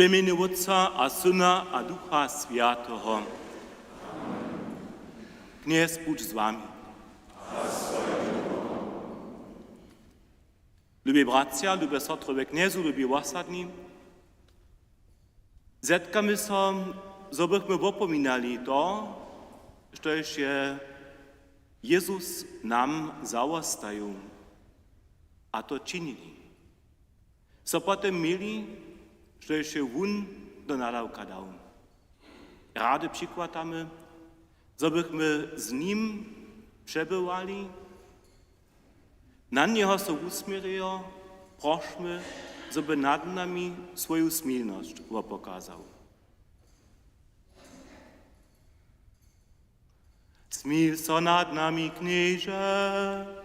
W imieniu Otca a Syna a Ducha Świętego. Kniez buď z wami. Lubię bracia, lubię sestrowie kniezu, lubię osadni. Zetkamy się, żebyśmy opominali to, że się Jezus nam zaostają, a to czynili. Co potem mieli, że się on do nadałka dał. Rady przykładamy, żebyśmy z nim przebywali, na niego się usmierzyli, prośmy, żeby nad nami swoją smilność pokazał. Smil się nad nami, knieże.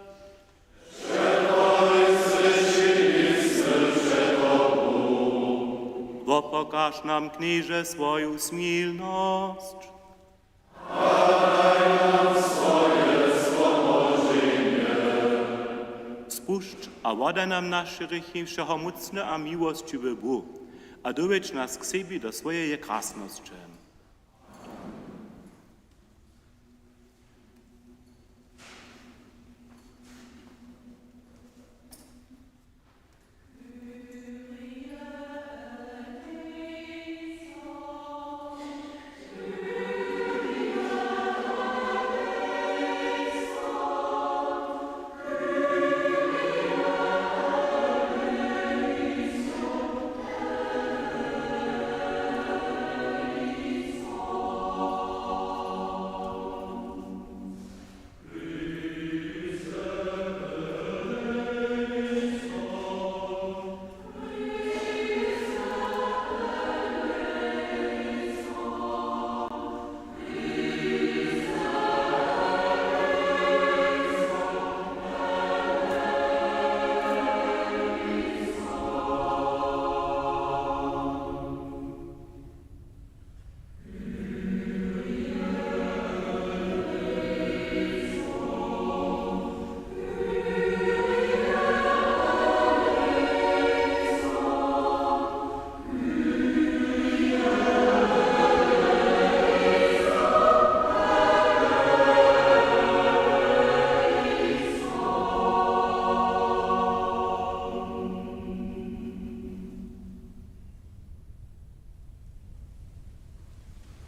Pokaż nam, knieże, swoją smilność. Daj nam swoje wspomożenie. Spuszcz, a woda nam nasze grzechy, wszechomocny a miłościwy Bóg, a dowiedź nas k sobie do swojej krasności.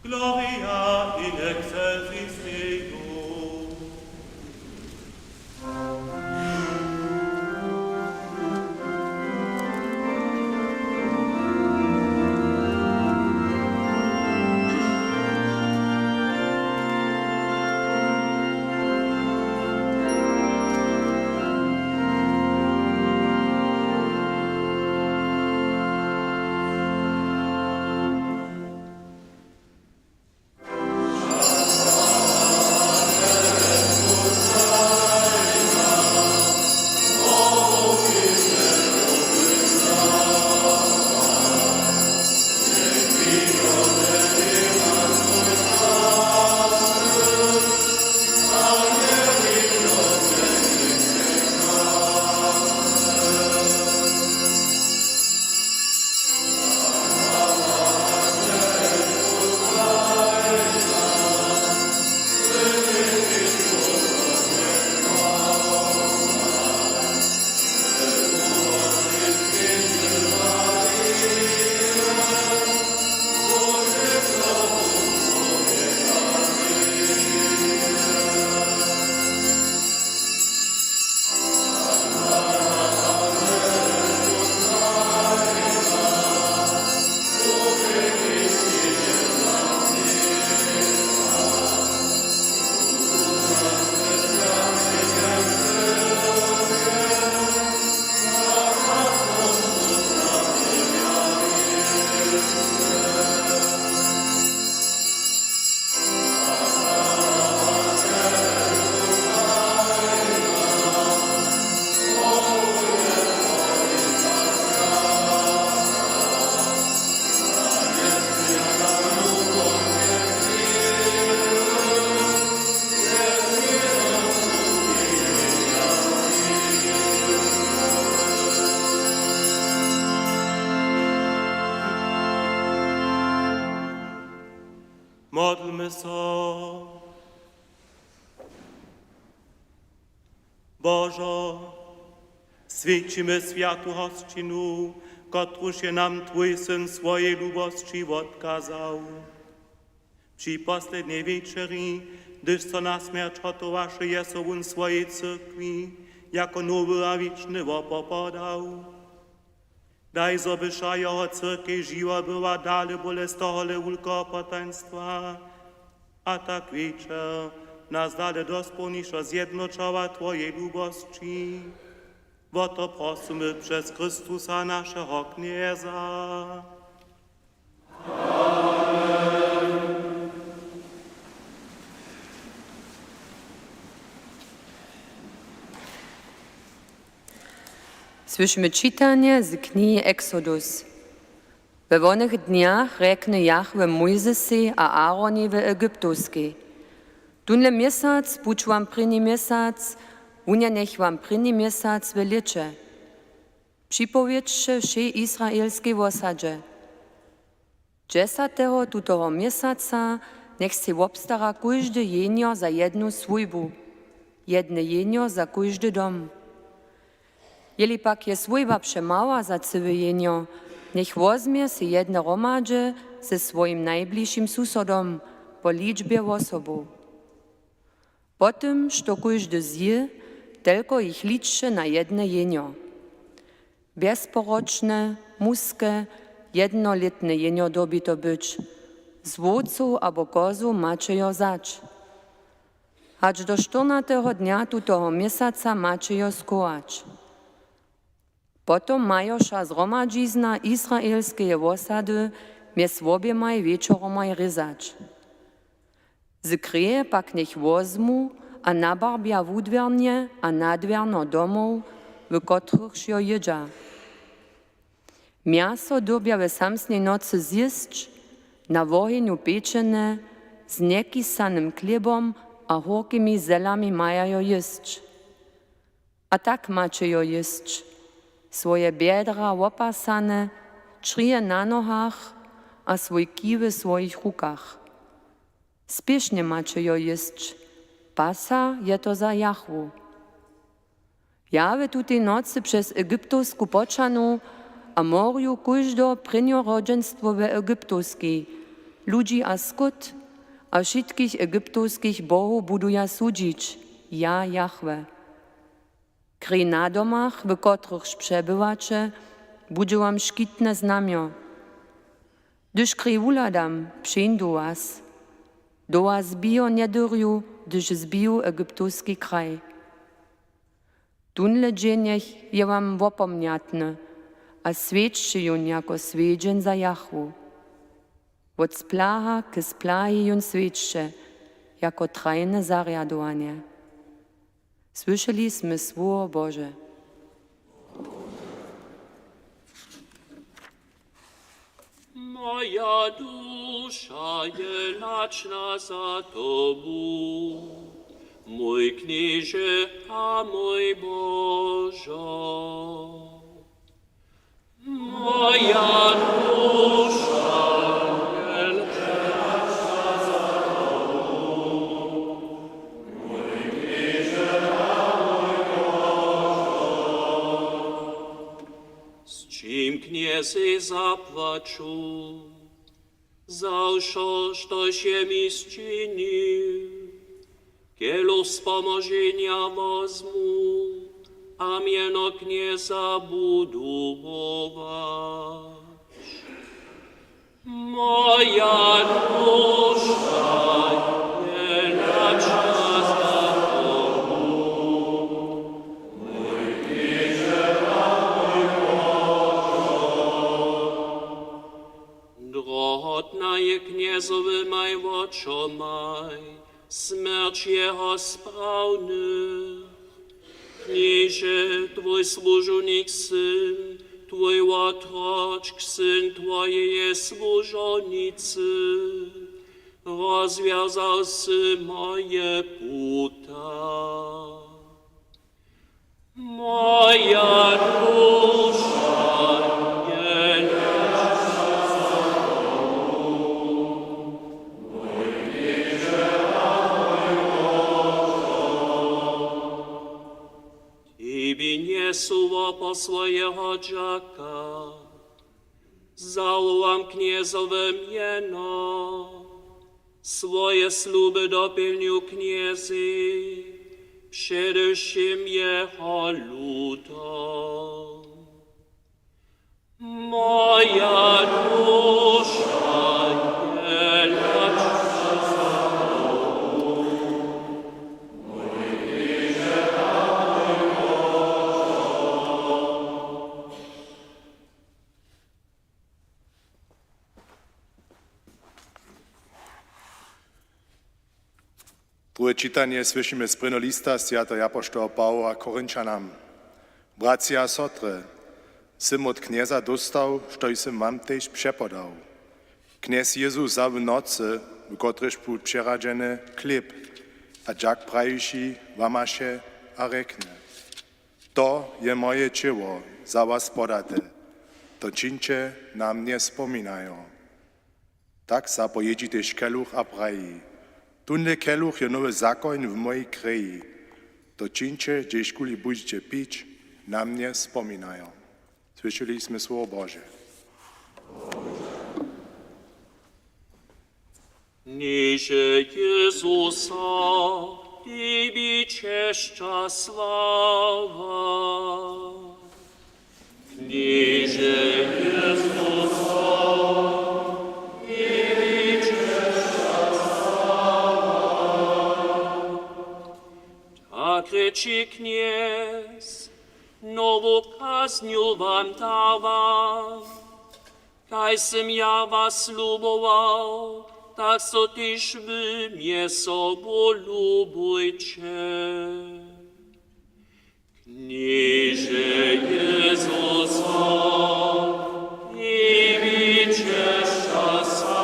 Gloria in excelsis Deo. Pomodlimy so. Bożo, świecimy światu hoscinu, kotruż je nam Twój Syn swojej lubości odkazał. Przy posledniej wieczerii, gdyż co na śmierć hotowaszy Jesowun swojej cyrkwi, jako nowy a wieczny opopodał. Daj, zobysza jeho cyrkwi żyła była dalej bolest tohole ulko potaństwa, a tak wieczer nas dalej dospełnisza zjednoczała Twojej lubości. Bo to prosimy przez Chrystusa naszego Knieza. Słyszymy czytanie z knihy Exodus. We wonych dniach rekne Jahwe Mojzesi a Aaronie w Egiptuskiej. Dunle miesiąc buď wam pryni miesiąc, unia niech wam pryni miesiąc w licze. Przypowiedźcie wszy izraelskiej w osadzie. 10. tutego miesiąca niech si obstara każdy jenio za jedną swójbu, jedne jenio za każdy dom. Jeli pak je swójba przemała za całe jenio, niech wozmie si jedne romadże ze swoim najbliższym susodom po liczbie osobów. Potem, što każdy zje, tylko ich liczcie na jedne jenio. Bezporoczne, muskie, jednoletne jenio dobi to być. Z wódcu albo kozu macie jo zać. Aż do 14. dnia tutego miesiąca macie jo skołać. Potom majoša zhromadžizna izraelskie osady mjez obiemaj wieczoromaj ryzać. Z kreje pak niech wozmu a nabarbia wudwiernie a nadwierno domów, w których jo jedza. Miaso dobia we samsnej nocy zjeść, na woheniu pieczene, z niekisanym chlebom a horkimi zelami maja jo jeść. A tak macie jo jeść. Swoje biedra opasane, črije na nohach a svoj kiwy w swoich rukach. Spiesznie macie jo jeść, pasa je to za Jahwu. Ja w tutej nocy przez egiptowsku poczanu a morju każdo pryniorodzenstwo w egiptowskiej, ludzi a skut, a wszystkich egiptowskich bohów budu ja sudzić, ja Jahwe. Kry na domach, w których przebywacie, będzie wam szkitne znamio. Gdyż kry uladam, przyjdą was. Do was bijo nie dyrju, gdyż zbiją egiptowski kraj. Tunle dzieniech je wam wopomniatne, a świadczy jun jako świadczeń za Jahwu. Od splaha k splahi jun świadczy, jako trajne zariadowanie. Słyszeliśmy Słowo Boże. Moja dusza je laczna za Tobą, mój Knieże, a mój Boże. Moja dusza je laczna za Tobą, mój Knieże, a mój Boże. Z czym Kniezy zapłaczą, za wszo, što się mi zczynił, kielu wspomożenia wozmu, a mieno Knieza budować. Moja dusza je laczna za Tobą, mój Knieże, a mój Boże. Drotna je Kniezowy maj oczomaj, smерть Jeho sprawnych. Knieże, Twój służonik syn, Twój otroczk syn Twojej służonicy, rozwiązał sy moje puta. Moja dusza je laczna za Tobą, mój Knieże. Jesua po swojego dżaka. Zawołam kniezowe mieno, swoje sluby dopełnił kniezy, przedewším jeho ludo. Moja dusza je Drugie czytanie słyszymy z prvného lista świętego apoštola Pawła Korynčanom. Bracia a sotry, sym od knieza dostał, što sym wam też przepodał. Kniez Jezus za w nocy, w kotryż był przeradzeny chleb, a dżak prajuši wamaše a rekne. To je moje ciało, za was podate, to czyńcie na mnie wspominają. Tak zapojedzi też keluch a praji. Tunle keluch je nowy zakon w mojej krwi. To czyńcie, gdzieś kuli budźcie pić, na mnie wspominają. Słyszeliśmy Słowo Boże. Ниже Jezusa Tibi czeszcza sława. Ниже Jezusa Tibi czeszcza sława. Tak reči kniez, nowu kaznju wam dawam, kaj sem ja was lubował, tak so tyż wy mnie sobą lubujcie. Knieże Jezusa, i wicie szczęścia.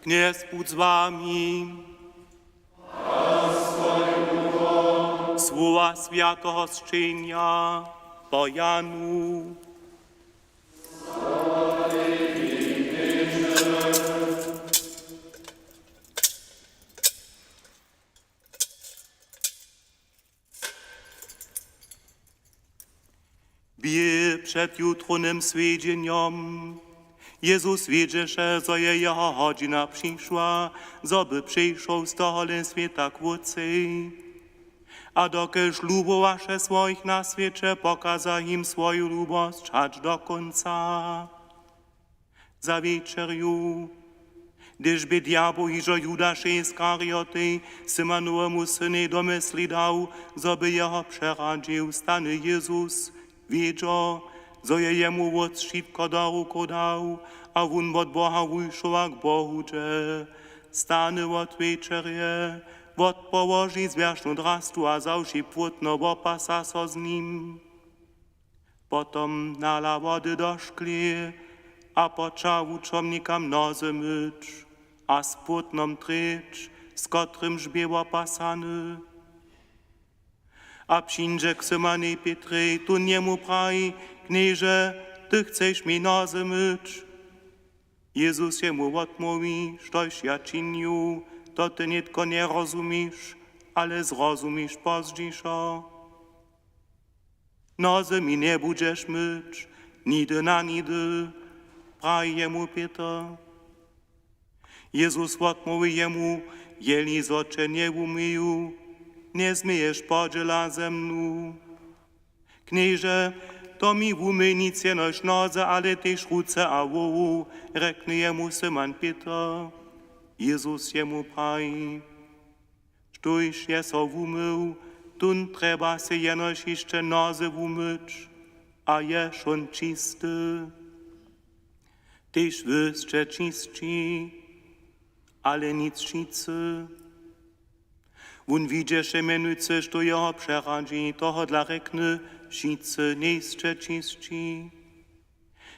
Kniez bądź z wami. Słowa świętego zczynia po Janu. Bije przed jutronym swiedzeniem. Jezus wiedział, że je jeho godzina przyszła, żeby przyszł z toho świata k Otcu. A dokelž lubowaše swoich na świecie, pokaza im swoją lubość aż do końca. Za wieczerju, gdyż by diabeł iżo Judasze Iskarioty Symonowemu syny domysli dał, żeby jeho przeradził, stany Jezus, wiedział, że je jemu od szybko do ruku dał, a on od Boha wyszł k Bohu, że stany od wieczerie, od położy zwierzchną drastu, a zawszy płótno opasa so z nim. Potom nala wody do szkli, a począł uczomnikam nozy myć, a z płótnom tryć, z kotrym był opasany. A przyjdzie k Symonie Pietry, tu niemu prawi, knieże, ty chcesz mi nozy myć. Jezus jemu odmówi, štož ja czynił, to ty nitko nie rozumisz, ale zrozumisz pozdźiszo. Nozy mi nie będziesz myć, nidy na nidy, prawi jemu Pietr. Jezus odmówi jemu, jeli z oczy nie umyju, nie zmyjesz podziela ze mną. Knieże, to mi umyj nic jenoś noze, ale też ruce a wołu, reknie jemu Szymon Pietr. Jezus jemu prawi, štož je so umył, tun treba se jenoś jeszcze noze umyć, a je schon czysty. Tyż wyście czystci, ale nic czycy. On widzi, że mianujcy, što jeho przeradzi, toho dla rekny, wszyscy nie jście czystci.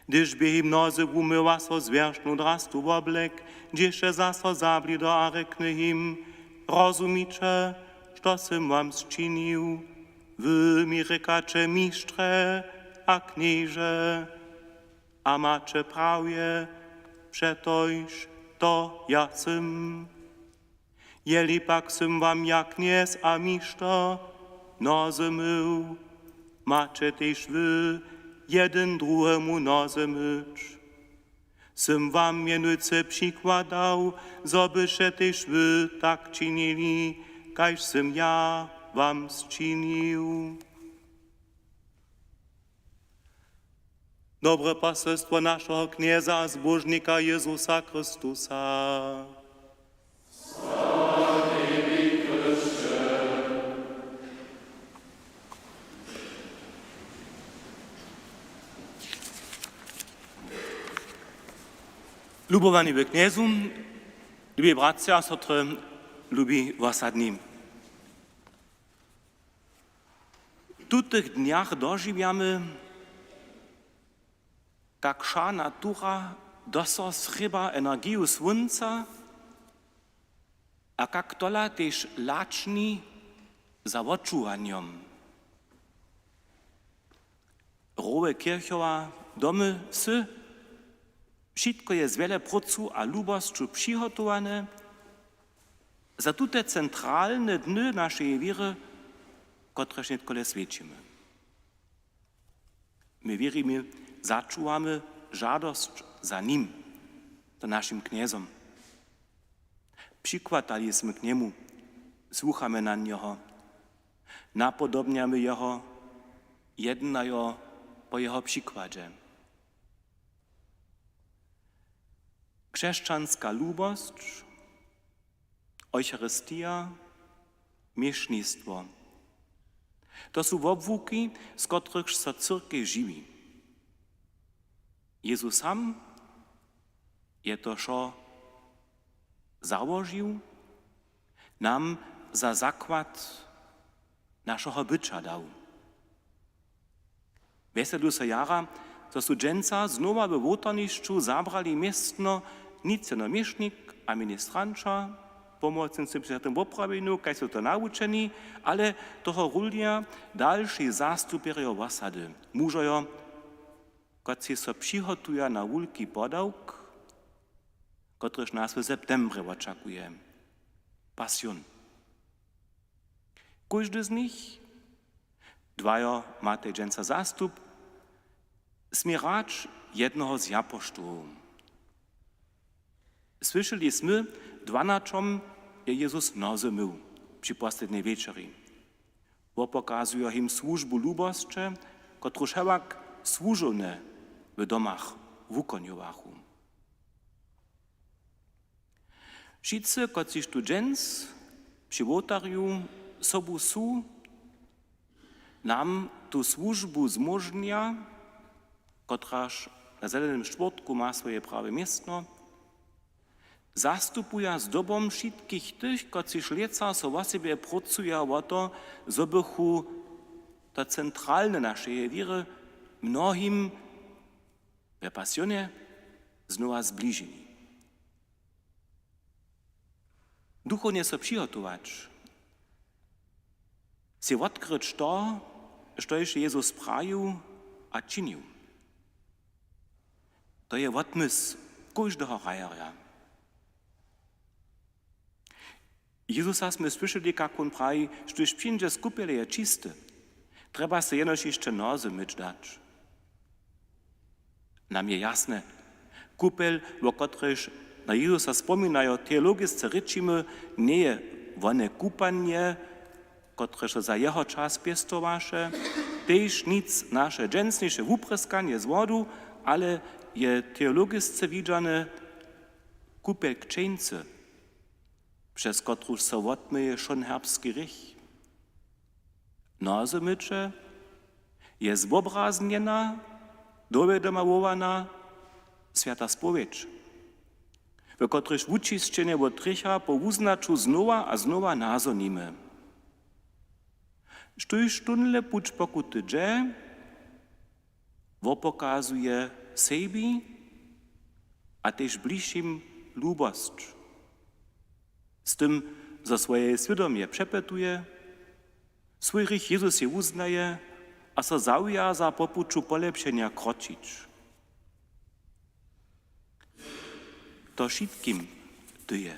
Gdyż by im nozy umyła so zwierzchną drastu w oblek, gdzieże zaso zabli do a rekny im, rozumicie, što sam wam zczynił, wy mi rekacze mistrze, a knieże, a macie prawie, przetoż to ja sam. Jeli pak sym wam jak kniez a miszta nozy mył, macie też wy jeden drugiemu nozy myć. Sym wam mianujce przykładał, zobyście też wy tak czynili, każ sym ja wam zczynił. Dobre poselstwo naszego knieza a zbożnika Jezusa Chrystusa. Lubowani wy kniezu, lubi bracia a sotry, lubi wasadni. W tych dniach dożywiamy, jak sza natura doso schryba energiu słońca, a jak tola też laczni za odczuwaniem. Rowe kirchowa domy sy, wszystko jest wiele procu a lubostczu przygotowane za te centralne dny naszej wiry, któreż nietkole świecimy. My wierzymy, zaczuwamy żadość za nim, za naszym kniezom. Przykładaliśmy k niemu, słuchamy na niego, napodobniamy jego, jednają po jego przykładzie. Chrześcijanska lubość, Eucharystia, miesznictwo. To są obwuki, z których się cyrkiew żywi. Jezus sam je to szo założył, nam za zakład naszego bycia dał. Weselu se jara, to su dżęca znowa we wotorniszczu zabrali miestno nic no miesznik a ministranča, pomocnicy przy tym poprawieniu, kaj su to nauczeni, ale toho rulia dalszy zastupierio wasady, mužojo, kot si so přihotuje na wulki podawk, kotryż nas w septembrze oczekuje. Pasjon. Każdy z nich, dwajo ma tej dżęca zastup, smieracz jednego z apostołów. Słyszeliśmy, dwanaczom je Jezus nozy mył przy poslednej wieczerzy. Pokazuje im służbu luboszcze, którą hewak służone w domach wukoniuwachu. Wszyscy, którzy tu dżęc przy wotarju sobu su, nam tu służbu zmożnia, kotraż na Zelenym Czwartku ma swoje prawe miejsce, zastupuje z dobą wszystkich tych, którzy leca so o siebie pracują o to, zobychu to centralne naszej wiry mnohim w pasjonie znowa zbližili. Duchownie so przygotować, się odkryć to, co Jezus prawił a czynił. To je odmysł każdego rajarja. Jezusa sme słyszeli, jak on prawi, że już przyjdzie skupiele je czysty. Trzeba se jenoś jeszcze nozy myć dać. Nam je jasne, kupiel, o których na Jezusa wspominają teologiczne ryczymy, nie je wone kupanie, które za jeho czas piestowaše, też nic nasze dżęsniejsze upryskanie z wodu, ale je teologiczne widziane kupiel księcy, przez którą se odmyje schon herbski rych. Nozy mycze je zobrazniena, dowiadomowana świata spowiedź, w których uczyszczenie od rycha po uznaczu znowa a znowa nazonimy. Sztuj sztunle puć pokuty dże, pokazuje sebi, a też bliższym lubość. Z tym za swoje świadomie przepetuje, swój rych Jezus je uznaje, a so zauja za popuczu polepszenia kroczyć. To wszystkim tyje.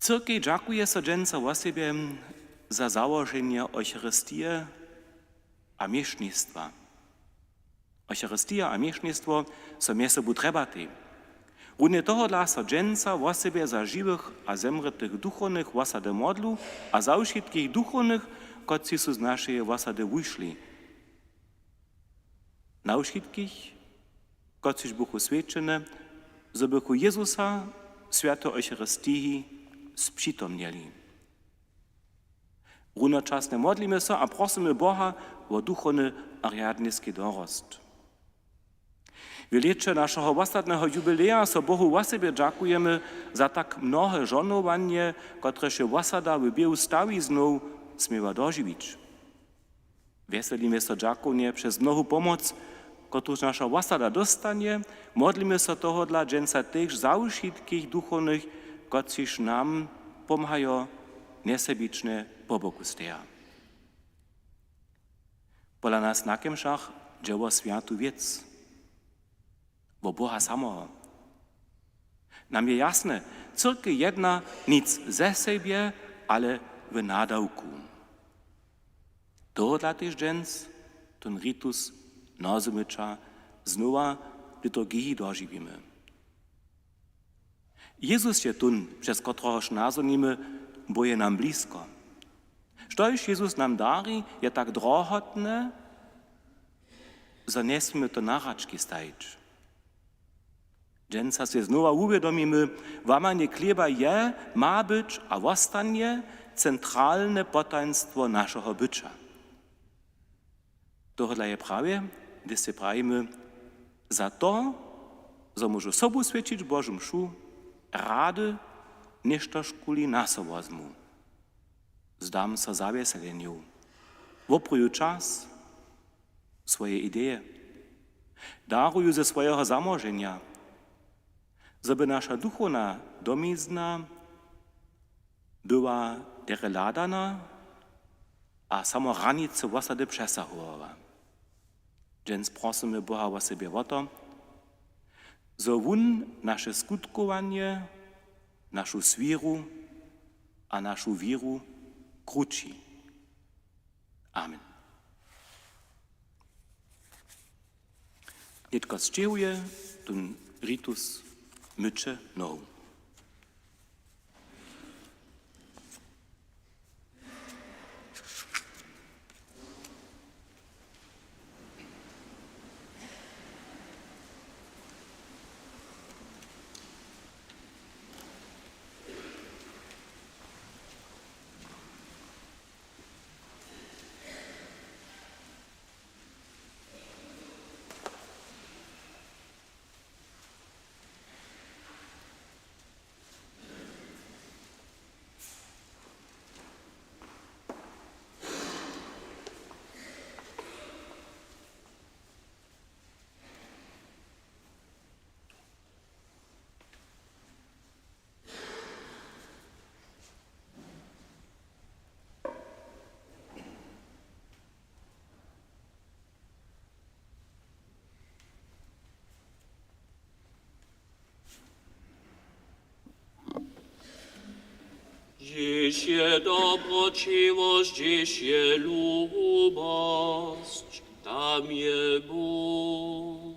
Cyrkej dziękuje so dżęca o siebie za założenie Eucharystie a miesznictwa. Eucharystia a miesznictwo so mie sobu trebati. Równie toho dla so dżęca o siebie za żywych a zemrtych duchownych osady modlu, a za wszystkich duchownych, kotci su z naszej osady wyszli. Na wszystkich, kotciż buchu świadczone, zo bychu Jezusa święto Eucharystii sprzytomnieli. Równoczasne modlimy się a prosimy Boha o duchowny a riadniski dorost. W lecie naszego ostatniego jubileja so Bohu o siebie dziękujemy za tak mnohe żonowanie, które się osada w biegu stawizną smiewa dożywić. Weselimy się dziękuję przez mnohu pomoc, którą nasza osada dostanie, modlimy się toho dla dżęca też za wszystkich duchownych, którzy nam pomagają niesebiczne po boku steja. Pola nas nakem však dzieło światu wiec, bo Boha samego. Nam je jasne, cyrkiew jedna nic ze siebie, ale w nadałku. To dla tych dżęc, ten ritus nazymycza, znowa liturgii dożywimy. Jezus je tun, przez któregoż nazonimy, bo je nam blisko. Štož Jezus nam dari, je tak drohotne, że nie smimy to na raczki stajć. Dżęca się znowa uwiadomimy, łamanie chleba je, ma być, a ostanie centralne potaństwo naszego bycia. Tohle je prawie, gdy się prawimy, za to, że może sobu świecić Bożym mšu, rady, niż to szkuli nas wozmu. Zdam so zawieseleniu, wopruju czas, swoje idee, daruju ze swojego zamożenia, żeby nasza duchowna domizna była dereladana, a samo ranice w osady przesahowała. Dżęc prosimy Boha o siebie o to, że on nasze skutkowanie, naszą swieru a naszą wiru kruci. Amen. Nitko zczęłuje ten ritus mycze nohu. Dziś je dobrociwość, dziś je lubość, tam je Bóg.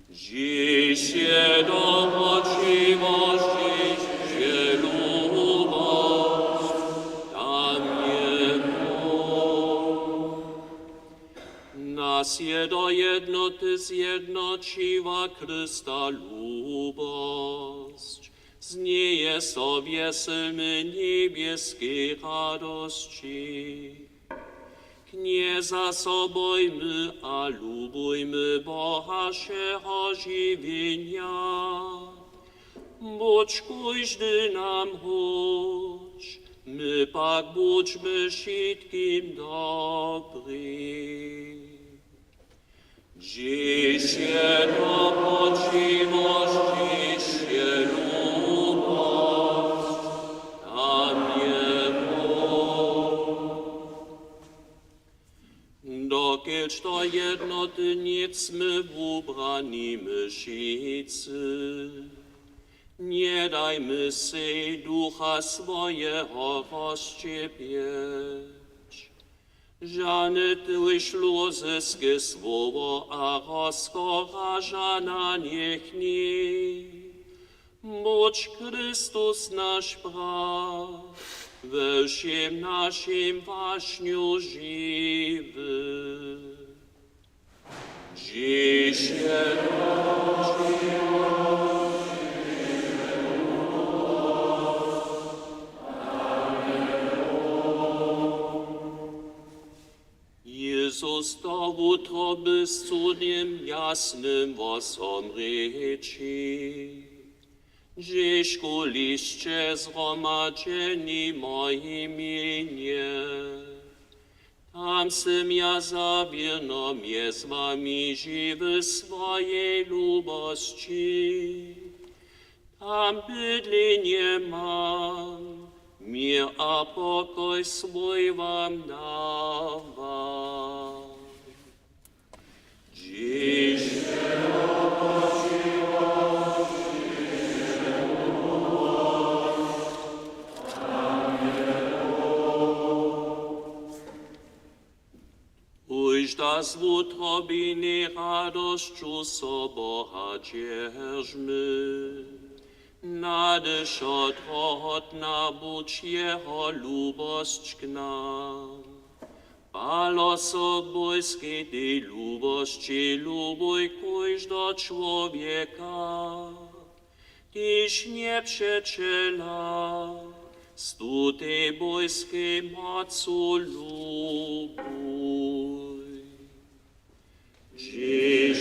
Dziś je dobrociwość, dziś je lubość, tam je Bóg. Nas je do jednoty zjednociła Chrysta lubość. Z niej jest wieselmy niebieskiej radości. Knieza sobojmy, a lubujmy Boha szego żywienia. Bądź każdy nam chodź, my pak bądźmy wszystkim dobry. Dziś je dobrociwość, dziś je lubość, tam je Bóg. Dokieć to jednoty nic my ubrani myszycy, Nie daj mysli ducha swojego rozszczepieć. Żany ty wyślu zyskie słowo, a rozkorażana niech nie. Bądź Chrystus nasz praw, we všem naszym waśniu żywy. Dziś Jezus to w utrobie z cudem jasnym was omryczy. Dziś ku liście zgromadzeni moim imię. Tam jsem ja zawierno mnie z wami żywy swojej lubości. Tam bydlenie mam, mir a pokoj swój wam dawam. Dziś Ujść das w utrobie radościu soboha dzierżmy. Nadysz odrodna budź jeho lubość k nam. Palo sobojskiej tej lubości lubuj kujś do człowieka. Tyś nie przeczela, stu tej bojskiej mocu lubuj. Dziś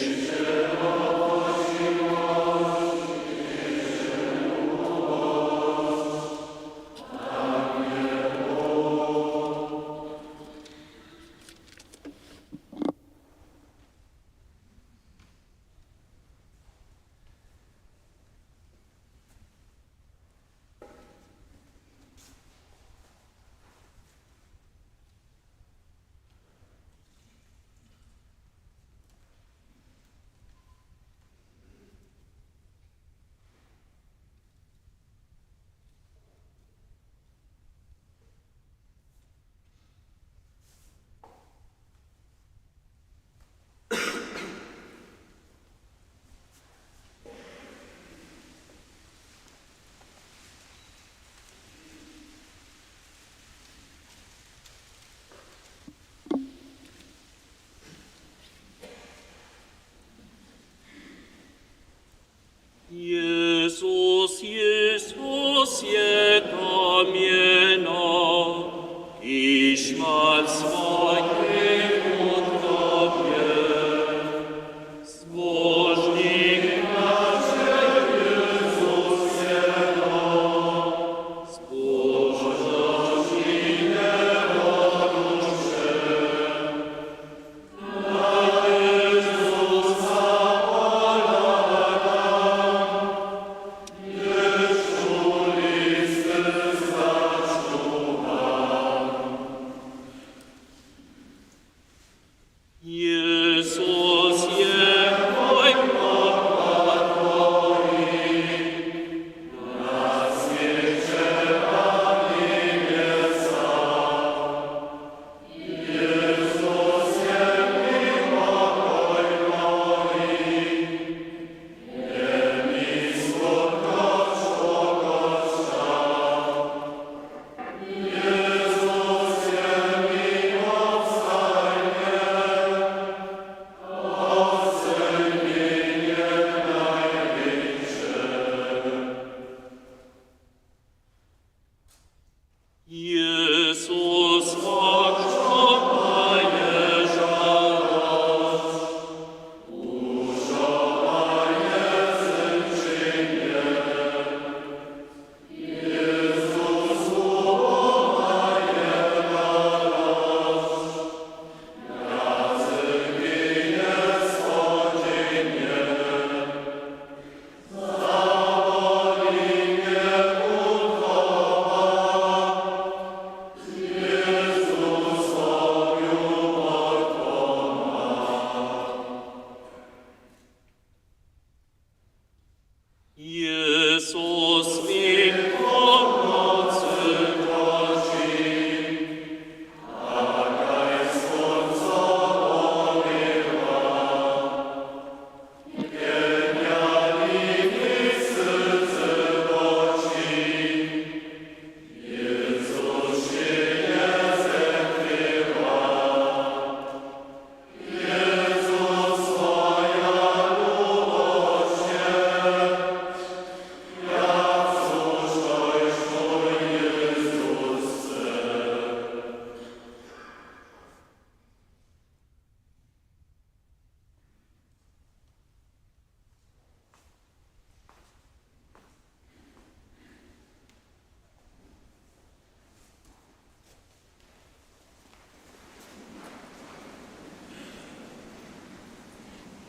Jezus, Jezus je to mieno, iż ma swoje utrobie. Zbożnik nasz Jezus je to, zbożności niewodusze. Jezus Jezus je mój pokój, na świecie Pani niebieska. Jezus je mi pokój mój, nie mi słodkość pogorsza. Jezus je mi obstajnie, Jezus odczołgaje żarost, użołaje zęczynie. Jezus uwołaje radość, jacek ginie codziennie. Zawoli mnie Jezus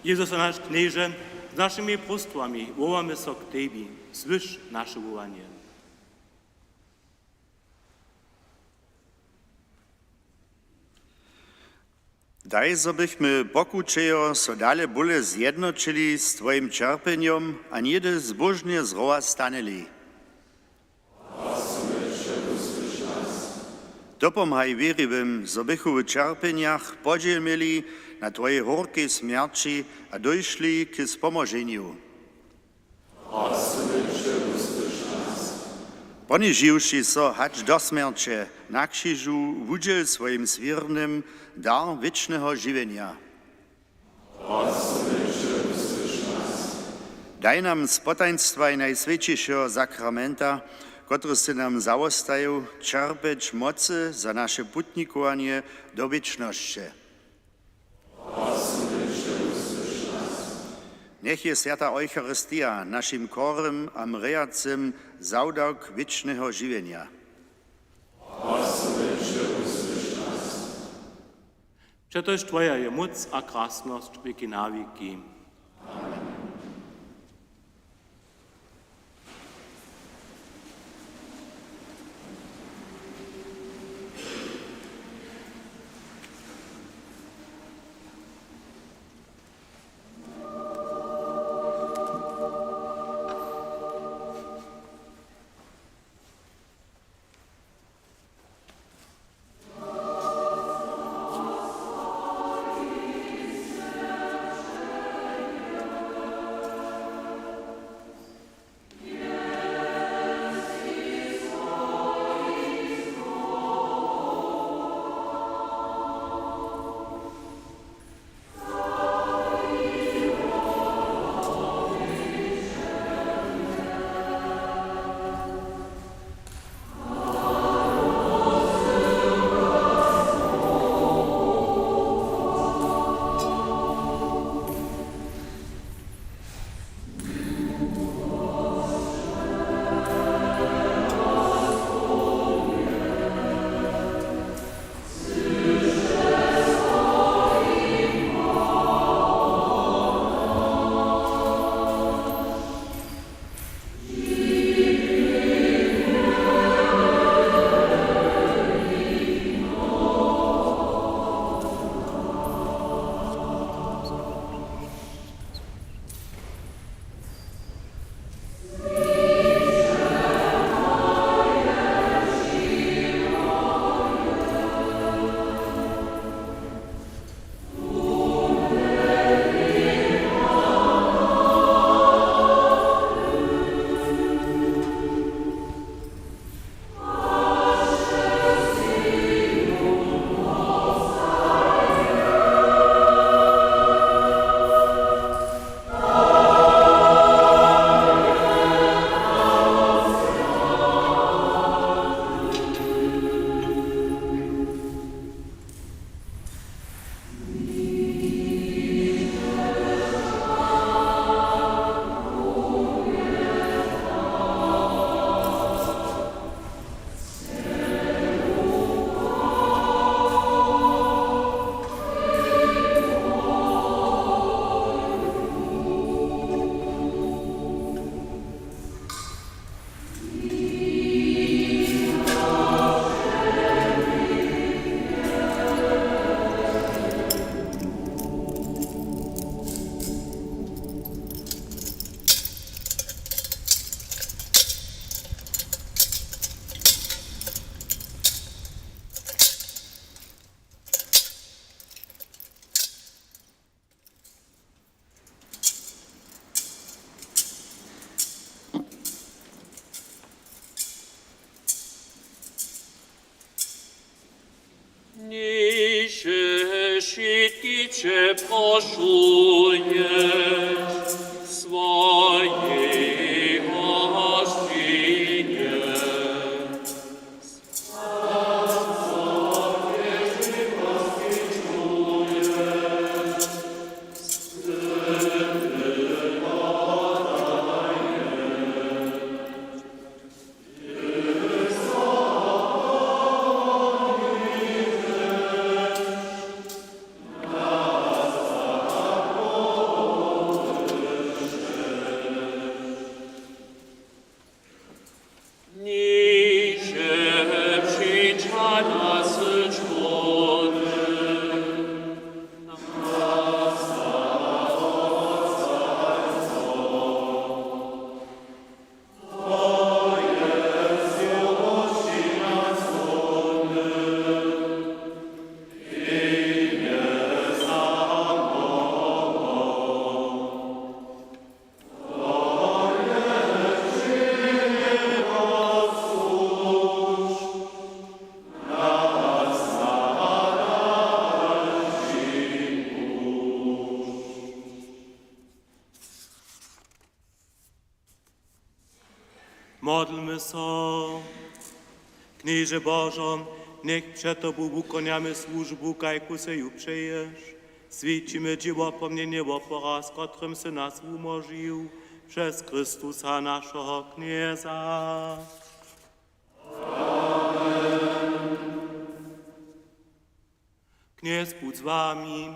Jezus nasz knieże, z naszymi próstwami wołamy so k Tebi, słysz nasze wołanie. Daj, zobychmy pokučejo so dale bóle zjednočili s Tvojim čerpenjom a niede zbožne zrova staneli. Dopomhaj wierywym, zobychu w čerpenjach podziel mieli na Twojej horkiej śmierci a dojszli k spomożeniu. Ponižiwši so hacz do smiercie, na krzyżu wudziel swoim swiernym dar wiecznego żywienia. Daj nam z potaństwa i najswiętszego sakramenta, który si nam zaostają, czerpać mocy za nasze putnikowanie do wieczności. Niech je Święta Eucharystia naszym korem a mrejacym zawdok wiecznego żywienia. Przetoż Twoja je moc a krasność wieki na wieki. Niže šitkiče pošuješ svoje oštinje. Modlmy so. Knieże Bożo, niech przed Tobą wykoniamy służbu, kajku se ju przejesz. Świecimy Ci opomnienie opora, z którym se nas umożył, przez Chrystusa naszego Knieza. Kniez budź z Wami.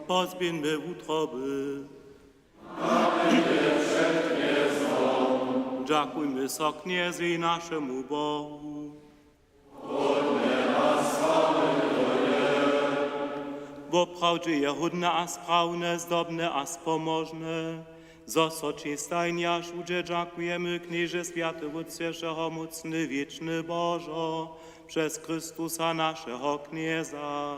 Pozbieńmy utroby. Dziękujmy so Kniezy naszemu Bogu. Bo prawdzie je hodne a sprawne, zdobne a spomożne. Za soczy stajniasz udzie dziękujemy Knieże Święty Wycieżego mocny wieczny Bożo, przez Chrystusa naszego Knieza.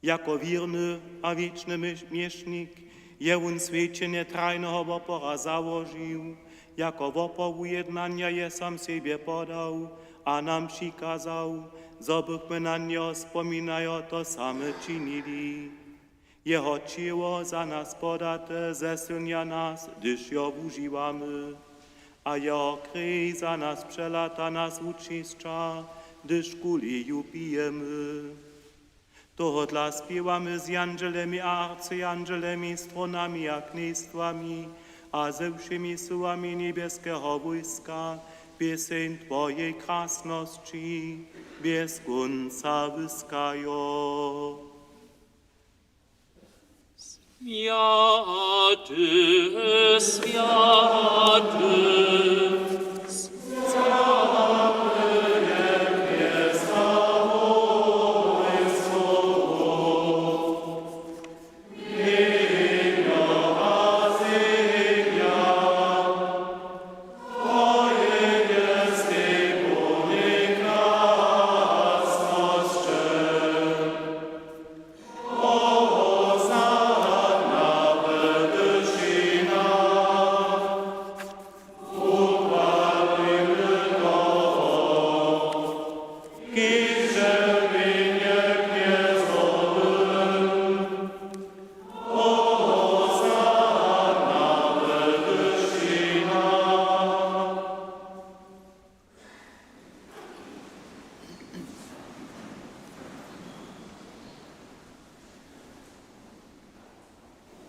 Jako wierny a wieczny miesznik je on świeczenie trajnego opora założył, jako opor ujednania je sam siebie podał, a nam przykazał, żebyśmy na niego wspominają to same czynili. Jeho ciało za nas podate zesilnia nas, gdyż jo używamy, a jeho krew za nas przelata nas uczyszcza, gdyż kuli ju pijemy. Toho dla śpiewamy z angelemi a arcyangelemi, stronami a knestwami, a ze všemi siłami niebieskiego wojska, pieseň Twojej krasności, bez końca wyskają. Święty, święty,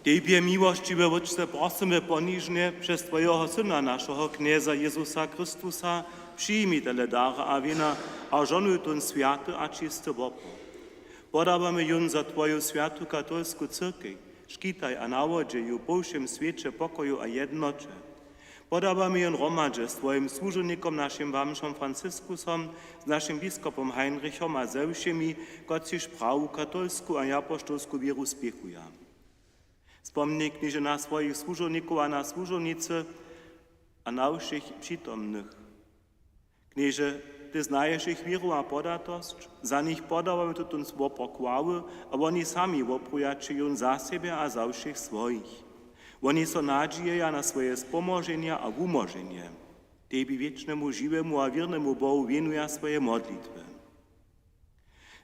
Tebie miłościwe Ojcze, prosimy poniżnie przez Twojego Syna, naszego Knieza Jezusa Chrystusa, przyjmij tele dary a wina, a żonuj ten święty a czysty opór. Podawamy ją za Twoją świętą katolską cyrkę, szkitaj a nawodzie ju Bożym świecie pokoju a jednocie. Podawamy ją romadze z Twoim służebnikom, naszym Wamszom Francyskusom, z naszym biskupom Heinrichom a ze všemi, kociż prawu katolsku a apostolsku wieru spiekują. Wspomnij, Knieże, na swoich służebników a na służebnice a na všech przytomnych. Knieże, Ty znajesz ich wieru a podatość, za nich podawamy tu ten swopor chwały, a oni sami woprujaczują za siebie a za všech swoich. Oni so nadzieja na swoje spomożenia a umożenie. Tebie wiecznemu, żywemu a wiernemu Bohu winuja swoje modlitwy.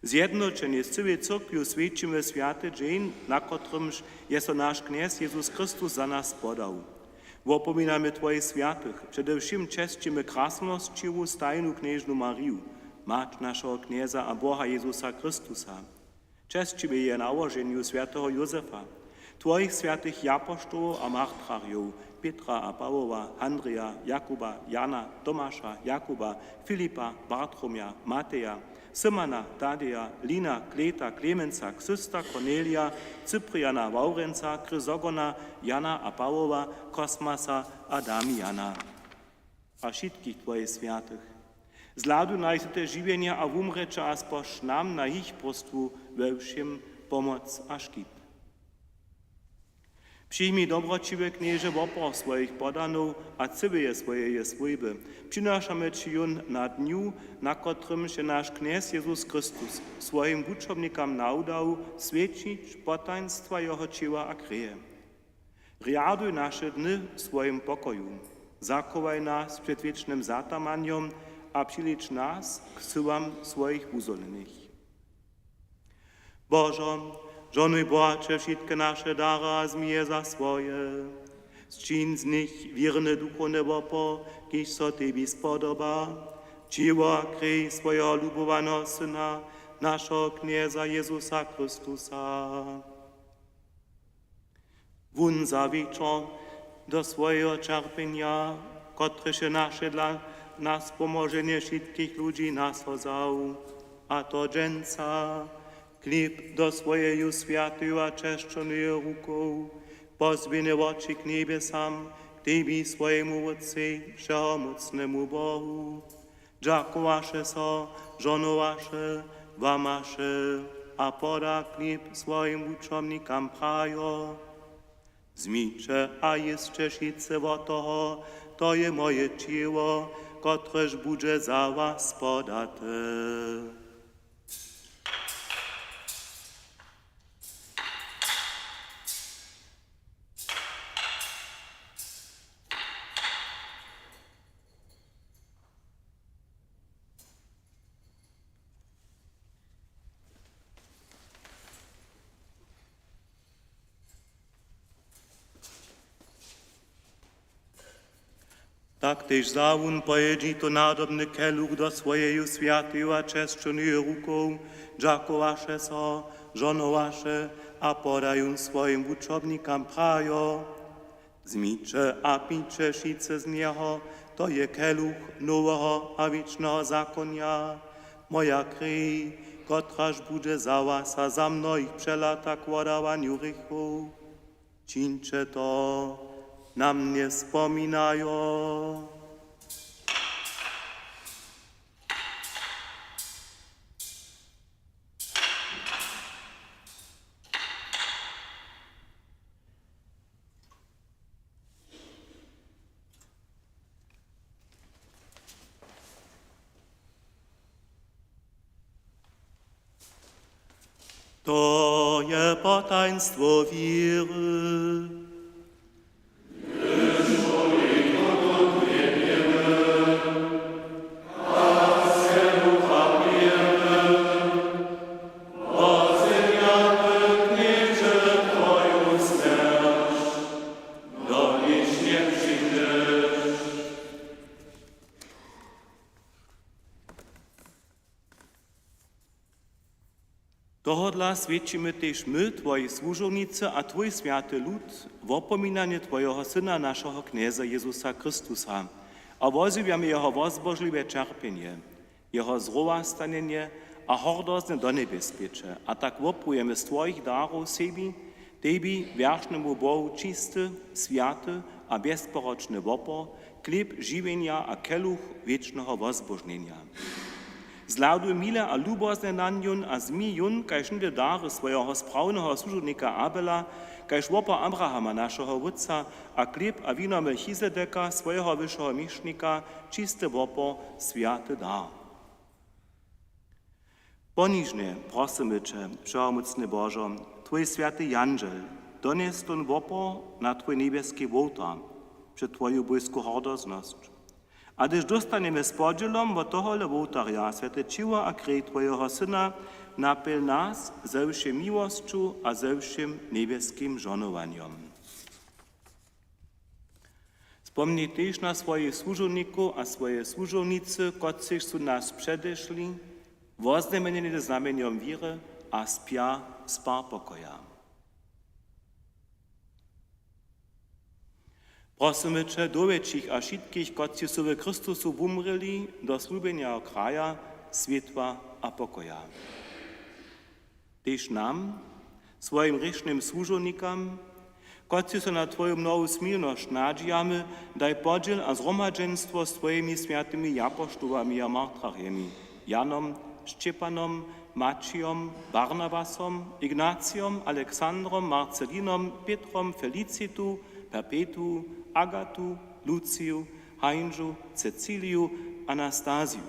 Zjednoczenie z całej cyrkwiu świadczymy święty dzień, na którymż jest nasz Kniez Jezus Chrystus za nas podał. Wopominamy Twoich świętych, przede wszystkim czcimy krasnościową stajnu Knieżnu Marię, Mać naszego Knieza a Boha Jezusa Chrystusa. Czcimy je nałożeniu świętego Józefa, Twoich świętych apostołów a martyrów, Petra a Pawła, Andrzeja, Jakuba, Jana, Tomasza, Jakuba, Filipa, Bartromia, Mateja, Symona, Tadeja, Lina, Kleta, Klemenca, Krzysta, Cornelia, Cypriana, Waurenca, Chrysogona, Jana a Pawła, Kosmasa a Damiana. A wszystkich Twoich świętych. Z ladu na ich żywienia a umrecza a spoż nam na ich prostwu we všem pomoc a štit. Przyjmij dobročiwe Knieże opor swoich podanów, a cywyje swoje swójby. Przynoszamy Ci ją na dniu, na którym się nasz Kniez Jezus Chrystus swoim uczobnikom naudał świecić potaństwa Jeho ciała a krwi. Riaduj nasze dny w swoim pokoju. Zakowaj nas przed wiecznym zatamaniem, a przylicz nas k syłam swoich uzolenych. Bożo, żonuj Bohacze wszystkie nasze dara, a zmije za swoje. Zczyn z nich wierny duchowne wopo, kiż so Tebi spodoba. Ciła kryj swojego lubowanego Syna, naszego Knieza Jezusa Chrystusa. Wun zawiczo do swojego cierpienia, kotryże nasze dla nas pomożenie wszystkich ludzi nas ozał, a to dżęca, klip do swojej świętej a czeszczonej ruką, pozwiny oczy k niebiesam, k Tebi swojemu Otcu, wszechmocnemu Bohu. Dziakowaše so, żonowaše, wamaše, a poda klip swoim uczomnikam prajo. Zmicze, a jeszcze šice od toho, to je moje ciło, kotreż bude za was podate. Tak też zawun pojedzi to nadobny keluch do swojej świętej a czeszczonej ruką, dziakowaše so, żonowaše, a podają swoim uczobnikam prajo. Zmicze a picze šice z niego, to je keluch nowego a wiecznego zakonia. Moja kryj, kotraż bude za was a za mnoich przelata k wodawaniu rychu. Czyńcze to, na mnie wspominają. To je potaństwo wiry. Tohodla svědčíme tež my, tvoji služovnice a tvoj světý lud, v opominanie tvojho Syna, našeho Knieza Jezusa Chrystusa, a wozywiamy jeho wozbożliwe cierpienie, jeho zrowastanenie a hordozne do niebezpiecze, a tak wopujemy z twoich darów sebi, tebi, wiersznemu Bohu, czysty, święty a bezporoczny wopor, klip żywienia a keluch wiecznego wozbożnienia. Zlauduj mile a lubozne na njun a zmijun, kajž nde dary svojego sprawnego służebnika Abela, kajž wopa Abrahama, naszego wódca, a klip a wino Melchizedeka, swojego wyższego miesznika, czysty wopo, święty dar. Poniżnie prosimy Cię, Wszechmocny Boże, Twój święty Janżel, donieś ten wopo na Twój niebieski wołtar, przed Twoją bojską hordozność. A gdyż dostaniemy z podzielom od tohohle wołtaria, święte ciło a krwi Twojego Syna, napil nas ze wszym miłością a ze wszym niebieskim żonowaniem. Wspomnij też na swoich służowników a swoje służownice, którzy są nas przedeszli, woznamienili znamieniem wiry a spia spar pokoja. Prosimy Cię, dowiedz ich a wszystkich, którzy są w Chrystusu umreli, do słubienia kraja, światła a pokoja. Też nam, swoim rysznym służownikom, którzy są na Twoją nową smilność nadziejamy, daj podziel a zgromadzeństwo z Twoimi świętymi apostołami a martyrami, Janom, Szczepanom, Maciejom, Barnabasom, Ignacjom, Aleksandrom, Marcelinom, Pietrom, Felicitu, Perpetu, Agatu, Luciju, Heinzu, Ceciliju, Anastaziju,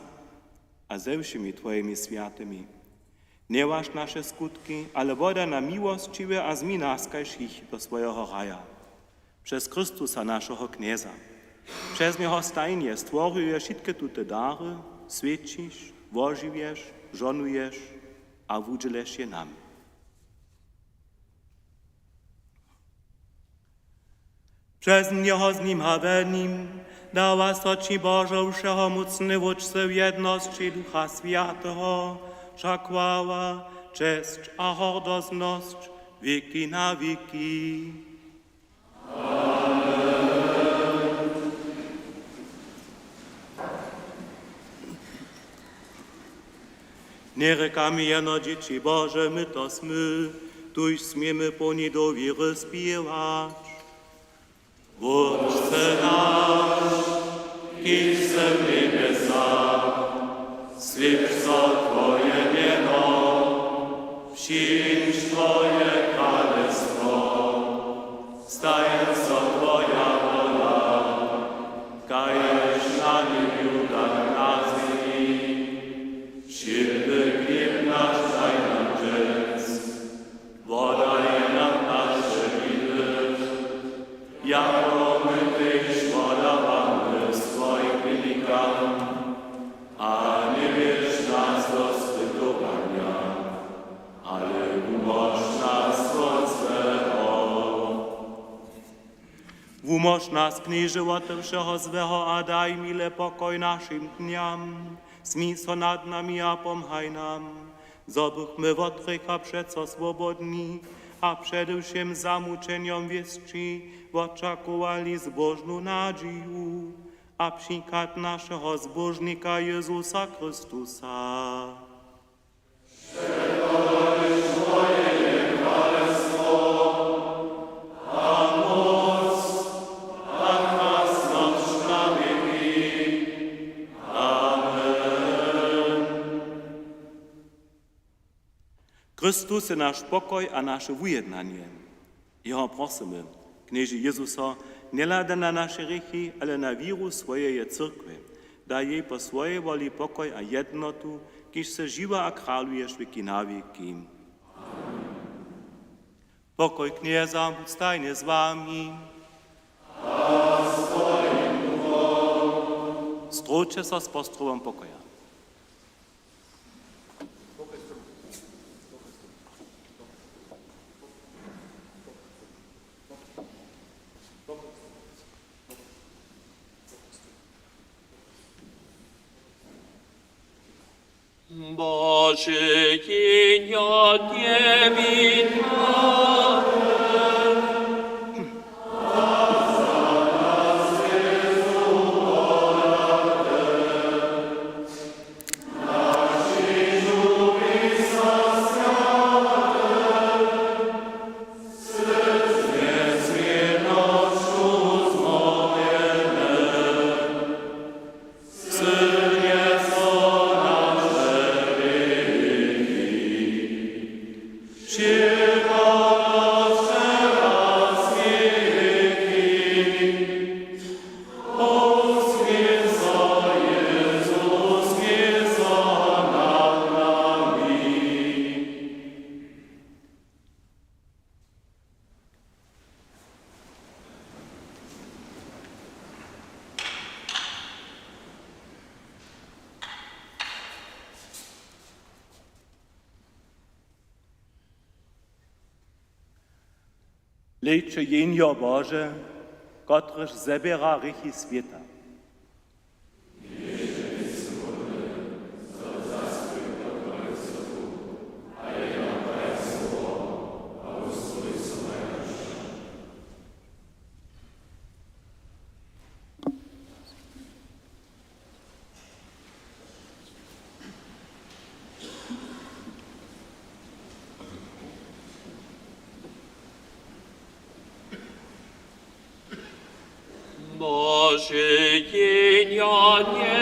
a ze všemi Twojimi świętymi. Nie waż nasze skutki, ale woda na miłościwe a zmi naskajsz ich do swojego raja. Przez Chrystusa naszego Knieza. Przez Niego stajnie stworujesz wszystkie tute dary, świecisz, wożywiesz, żonujesz, a wudzielesz je nam. Przez Niego z Nim a we Nim dała soci Boże Wszechomocny Wódcy w jedności Ducha Świętego, wszak chwała, cześć a hordozność wieki na wieki. Nie rekamy jeno dzieci Boże, my to smy, tuż smiemy po niej do wiry śpiewać. Wódce nasz, kiś se w niebiesach, słysz co Twoje mieno, przyjmij Twoje królestwo, staje co Twoja wola, kajesz na niebie tak na ziemi. Święty gniew nasz daj nam rzec, woda je nam nasze winy, jako my tyś podawamy swoim wynikom, a nie bierz nas do spytowania, ale umoż nas od złego. Umoż nas kni żywotem wszeho złego, a daj mile pokoj naszym dniam. Smij so nad nami a pomhaj nam, zobychmy w otrycha przeco swobodni, a przede wszystkim zamuczeniom wieszczy oczekowali zbożną nadzieję, a przykład naszego zbożnika Jezusa Chrystusa. Chrystus je nasz pokoj a nasze ujednanie. Jeho prosimy, knieży Jezusa, nie lada na nasze grzechy, ale na wiru swojej cyrkwy. Daj jej po swojej woli pokoj a jednotu, kiż se żywa a kralujesz wieki na wieki. Pokoj knieza, bądź stajnie z wami. Stročcie so z postrowem pokoja. Boże, ja Ciebie Lejče jenjo Bože, kotrež zebera rychy sveta. Boże, ja nie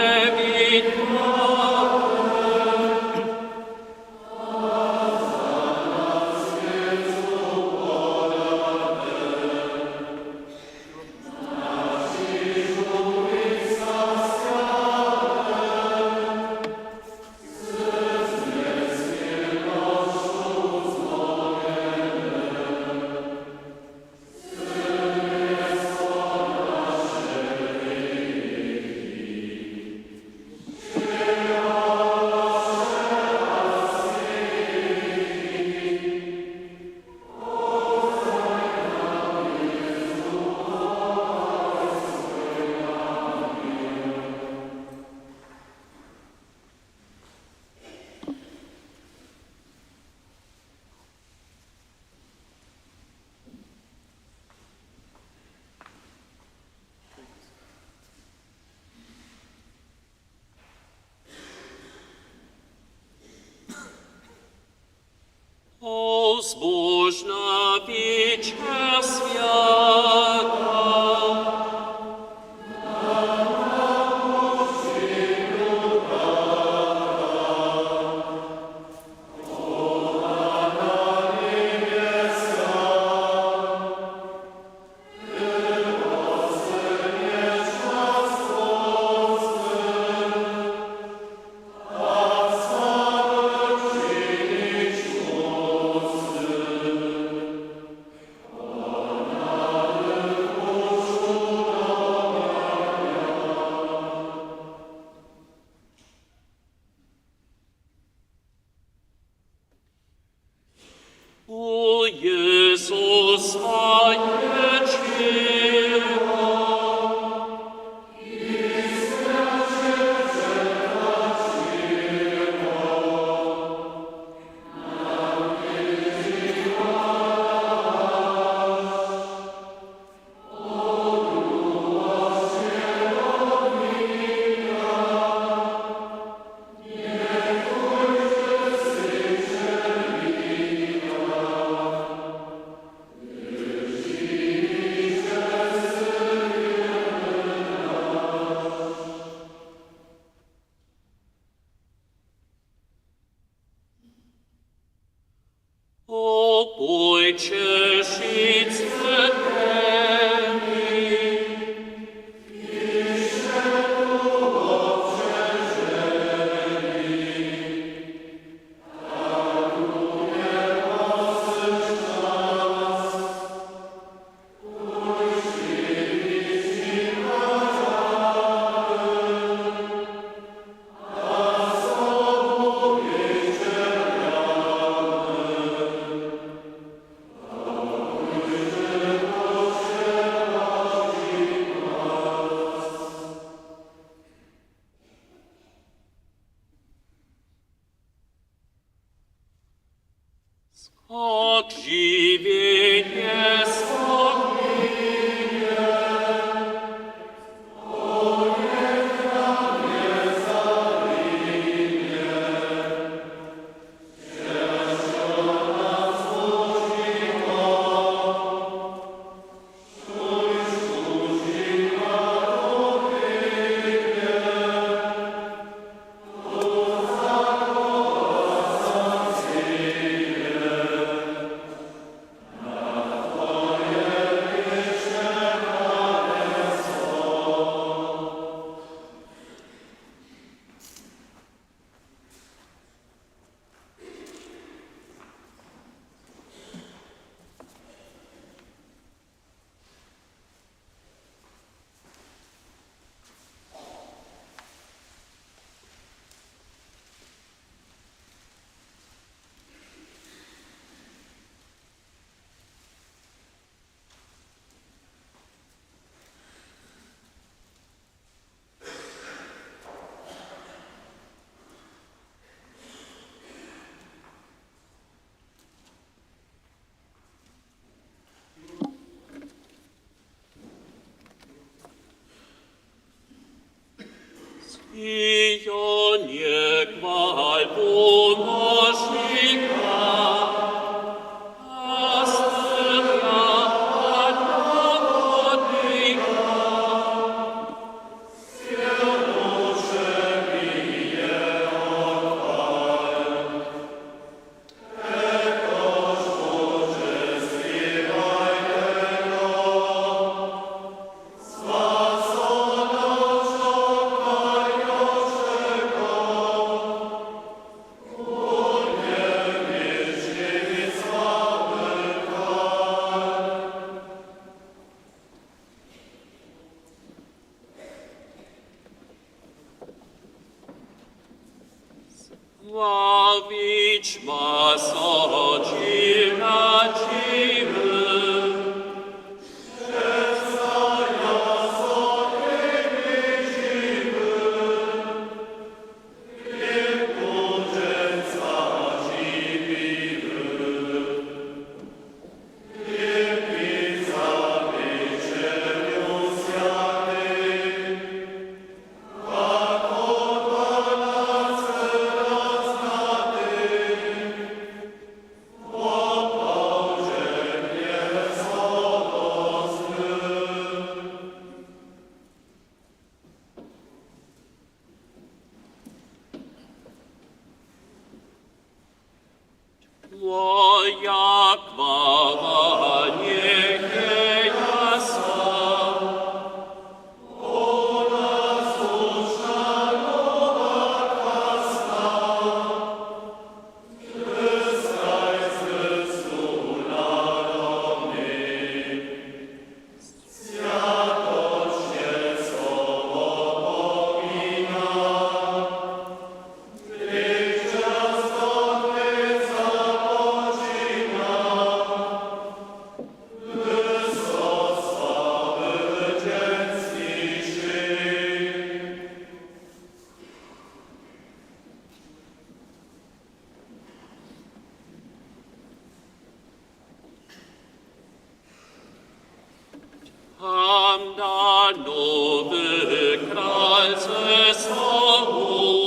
Kam da nowy kral ze stołu,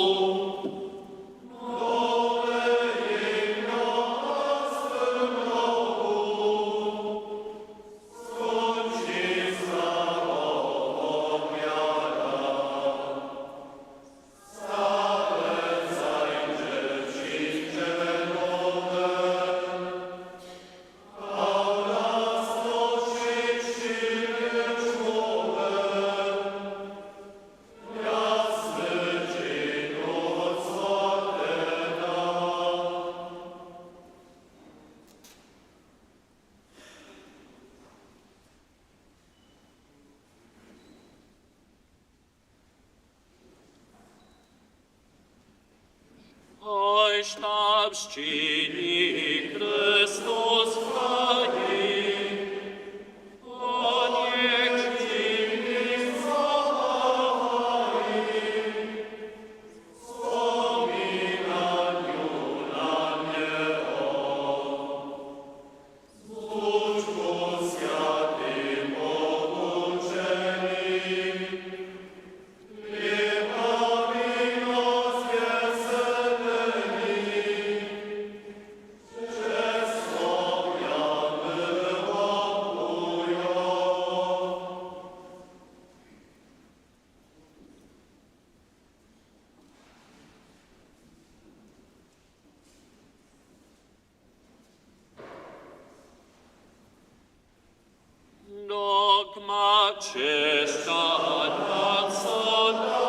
euch stabs czyni Chrystus chwali, o niech czyni dogma czysta nad sodała.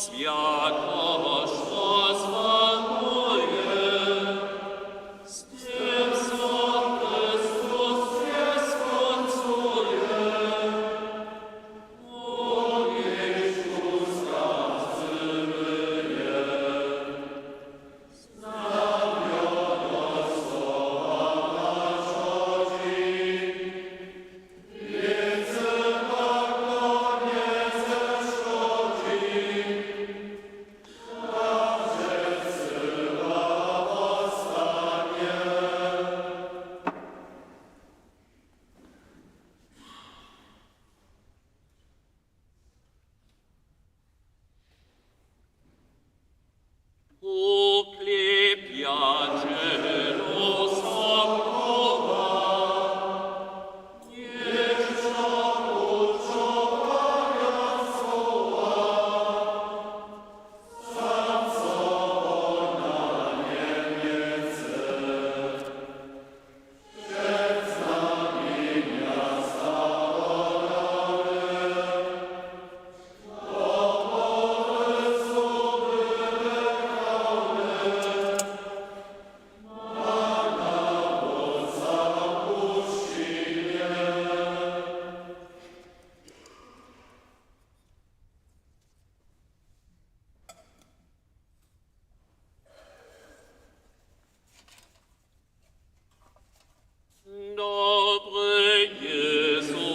свято, що званує, з тим, що Христос є сконцує. Dobry Jezu,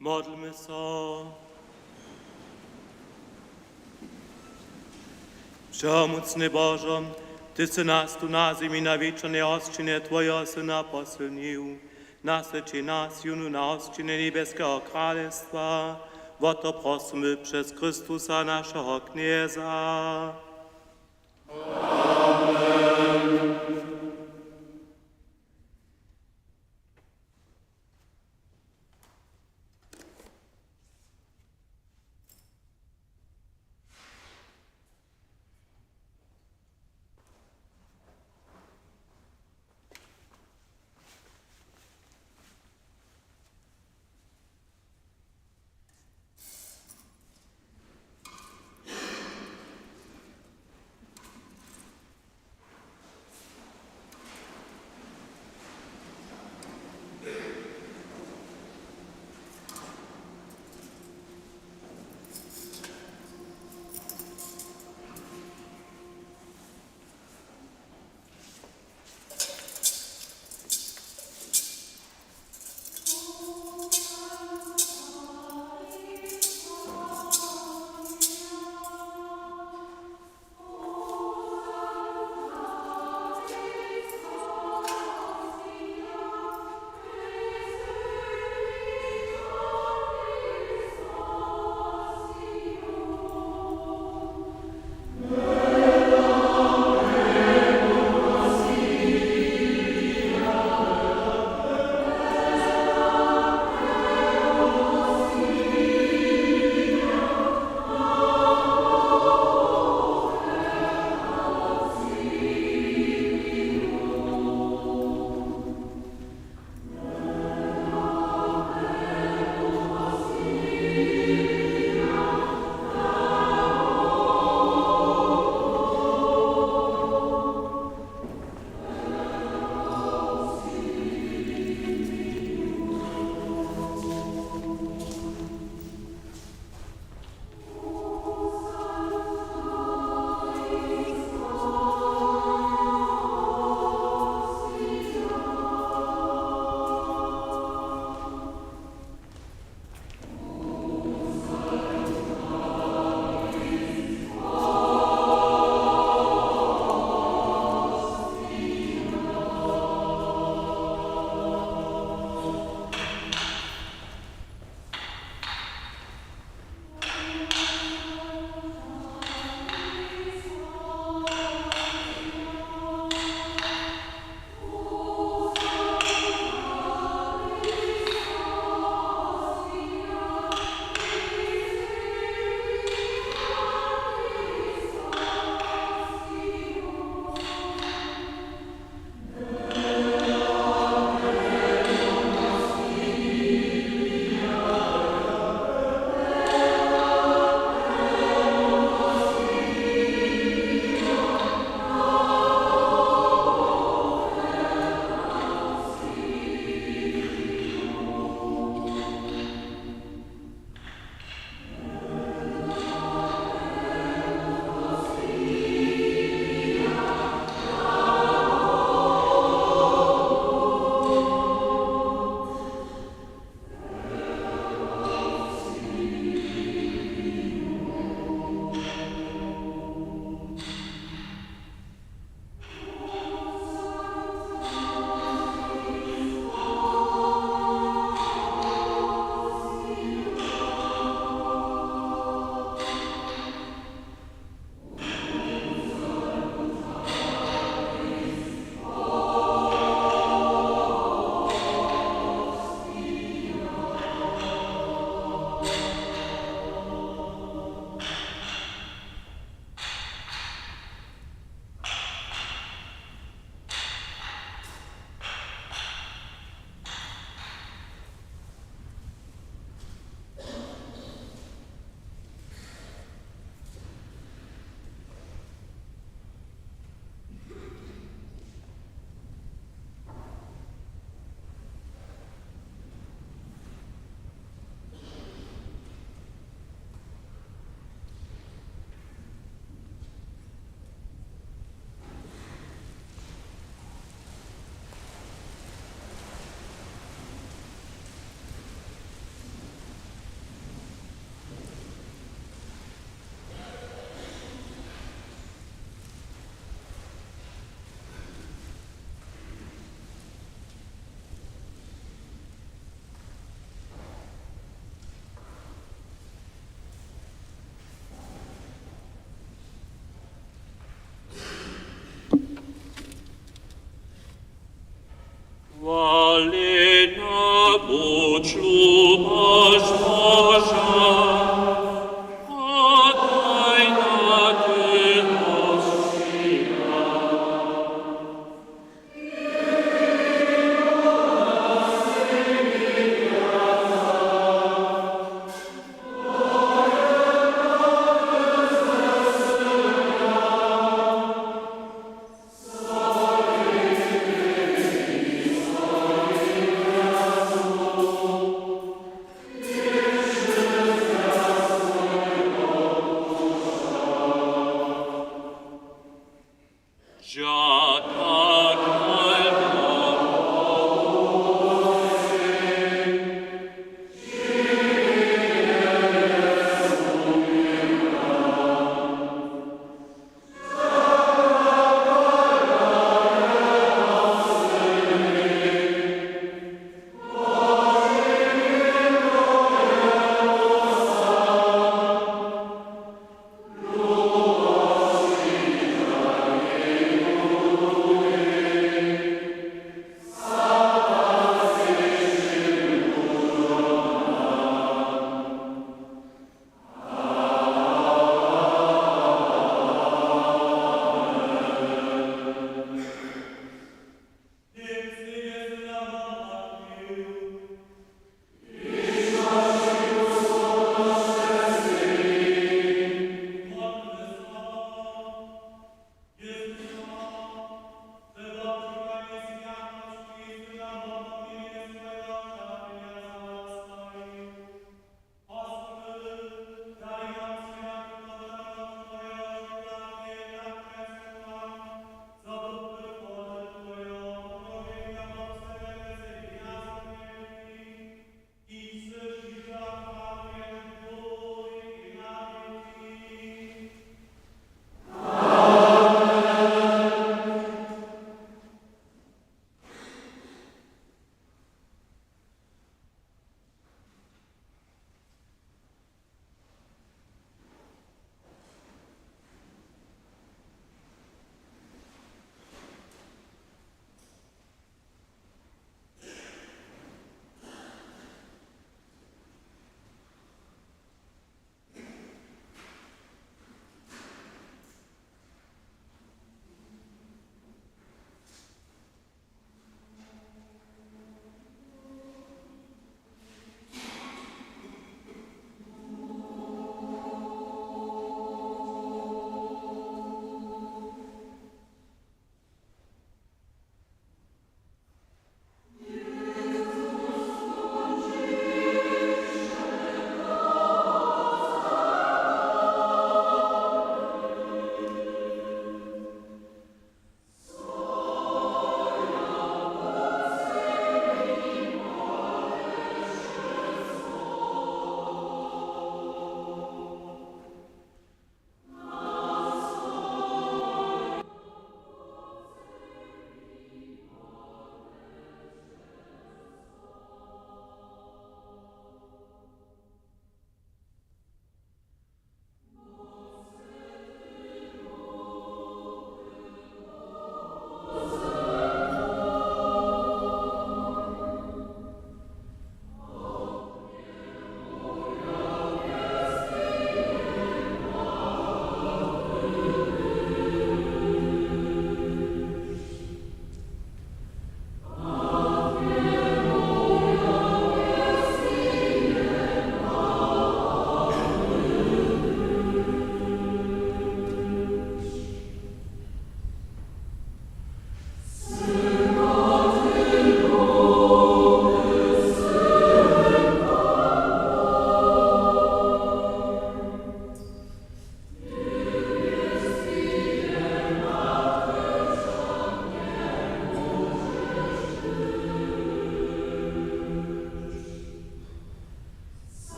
Modlmy se. Všemocný Bože, Ty si nás tu na zemi na věčné hostčině Tvojho Syna posilnil. Nasvědčí nás junu na hostčině nebeského královstva. O to prosimy przez Chrystusa naszego Knieza.